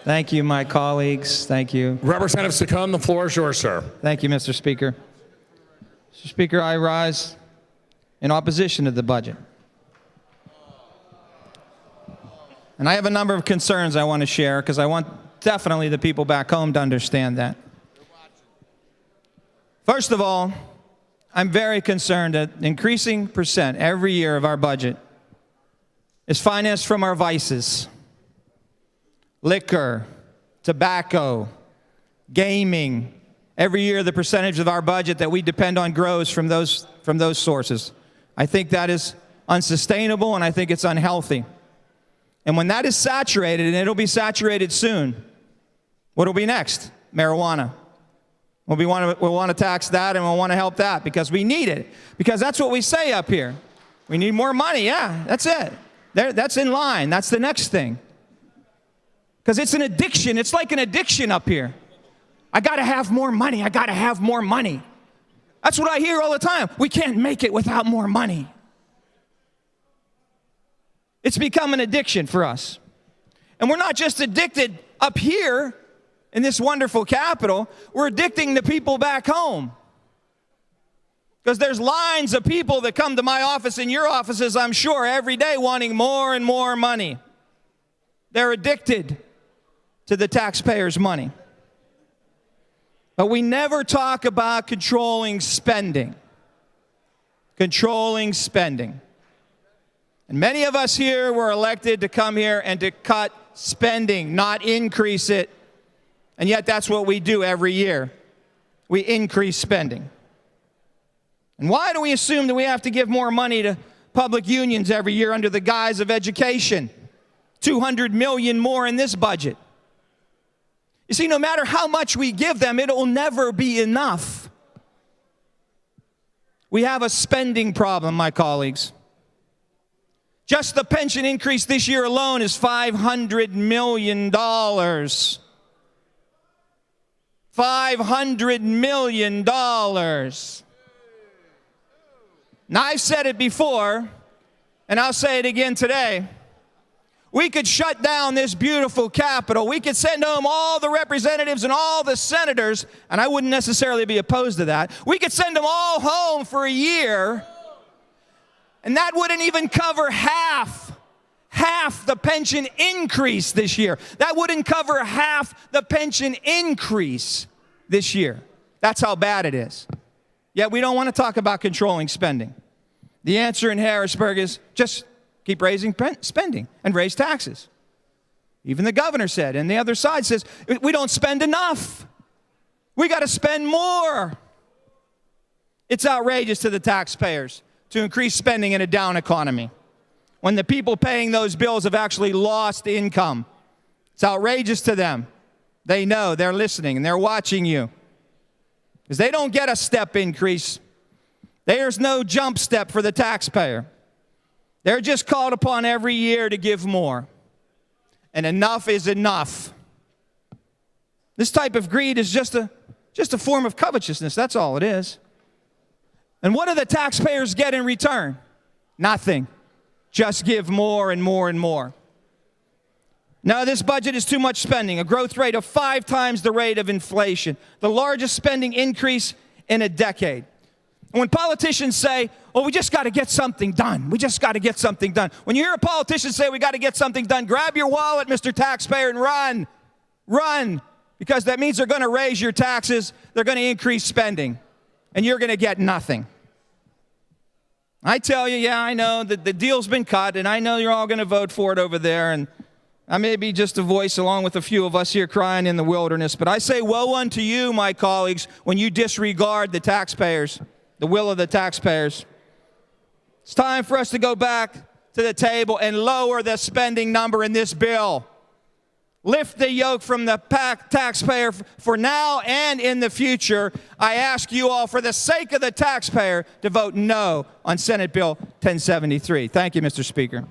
Thank you, my colleagues. Thank you. Representative Saccone, the floor is yours, sir. Thank you, Mr. Speaker. Mr. Speaker, I rise in opposition to the budget. And I have a number of concerns I want to share because I want definitely the people back home to understand that. First of all, I'm very concerned that increasing percent every year of our budget is financed from our vices. Liquor, tobacco, gaming. Every year the percentage of our budget that we depend on grows from those sources. I think that is unsustainable and I think it's unhealthy. And when that is saturated, and it'll be saturated soon, what will be next? Marijuana. We'll want to tax that and we'll want to help that because we need it. Because that's what we say up here. We need more money. Yeah, that's it. That's in line. That's the next thing. Because it's an addiction. It's like an addiction up here. I got to have more money. I got to have more money. That's what I hear all the time. We can't make it without more money. It's become an addiction for us. And we're not just addicted up here in this wonderful capital. We're addicting the people back home. Because there's lines of people that come to my office and your offices, I'm sure, every day wanting more and more money. They're addicted to the taxpayers' money. But we never talk about controlling spending. Controlling spending. And many of us here were elected to come here and to cut spending, not increase it. And yet that's what we do every year. We increase spending. And why do we assume that we have to give more money to public unions every year under the guise of education? $200 million more in this budget. You see, no matter how much we give them, it will never be enough. We have a spending problem, my colleagues. Just the pension increase this year alone is $500 million. $500 million. Now, I've said it before, and I'll say it again today. We could shut down this beautiful Capitol. We could send home all the representatives and all the senators, and I wouldn't necessarily be opposed to that. We could send them all home for a year, and that wouldn't even cover half the pension increase this year. That wouldn't cover half the pension increase this year. That's how bad it is. Yet we don't want to talk about controlling spending. The answer in Harrisburg is just keep raising spending and raise taxes. Even the governor said, and the other side says, we don't spend enough. We got to spend more. It's outrageous to the taxpayers to increase spending in a down economy when the people paying those bills have actually lost income. It's outrageous to them. They know, they're listening, and they're watching you. Because they don't get a step increase. There's no jump step for the taxpayer. They're just called upon every year to give more. And enough is enough. This type of greed is just a form of covetousness. That's all it is. And what do the taxpayers get in return? Nothing. Just give more and more and more. Now, this budget is too much spending, a growth rate of 5 times the rate of inflation, the largest spending increase in a decade. And when politicians say, oh, we just got to get something done. We just got to get something done. When you hear a politician say we got to get something done, grab your wallet, Mr. Taxpayer, and run. Run. Because that means they're going to raise your taxes. They're going to increase spending. And you're going to get nothing. I tell you, yeah, I know that the deal's been cut, and I know you're all going to vote for it over there, and I may be just a voice along with a few of us here crying in the wilderness, but I say woe unto you, my colleagues, when you disregard the taxpayers, the will of the taxpayers. It's time for us to go back to the table and lower the spending number in this bill. Lift the yoke from the taxpayer for now and in the future. I ask you all, for the sake of the taxpayer, to vote no on Senate Bill 1073. Thank you, Mr. Speaker.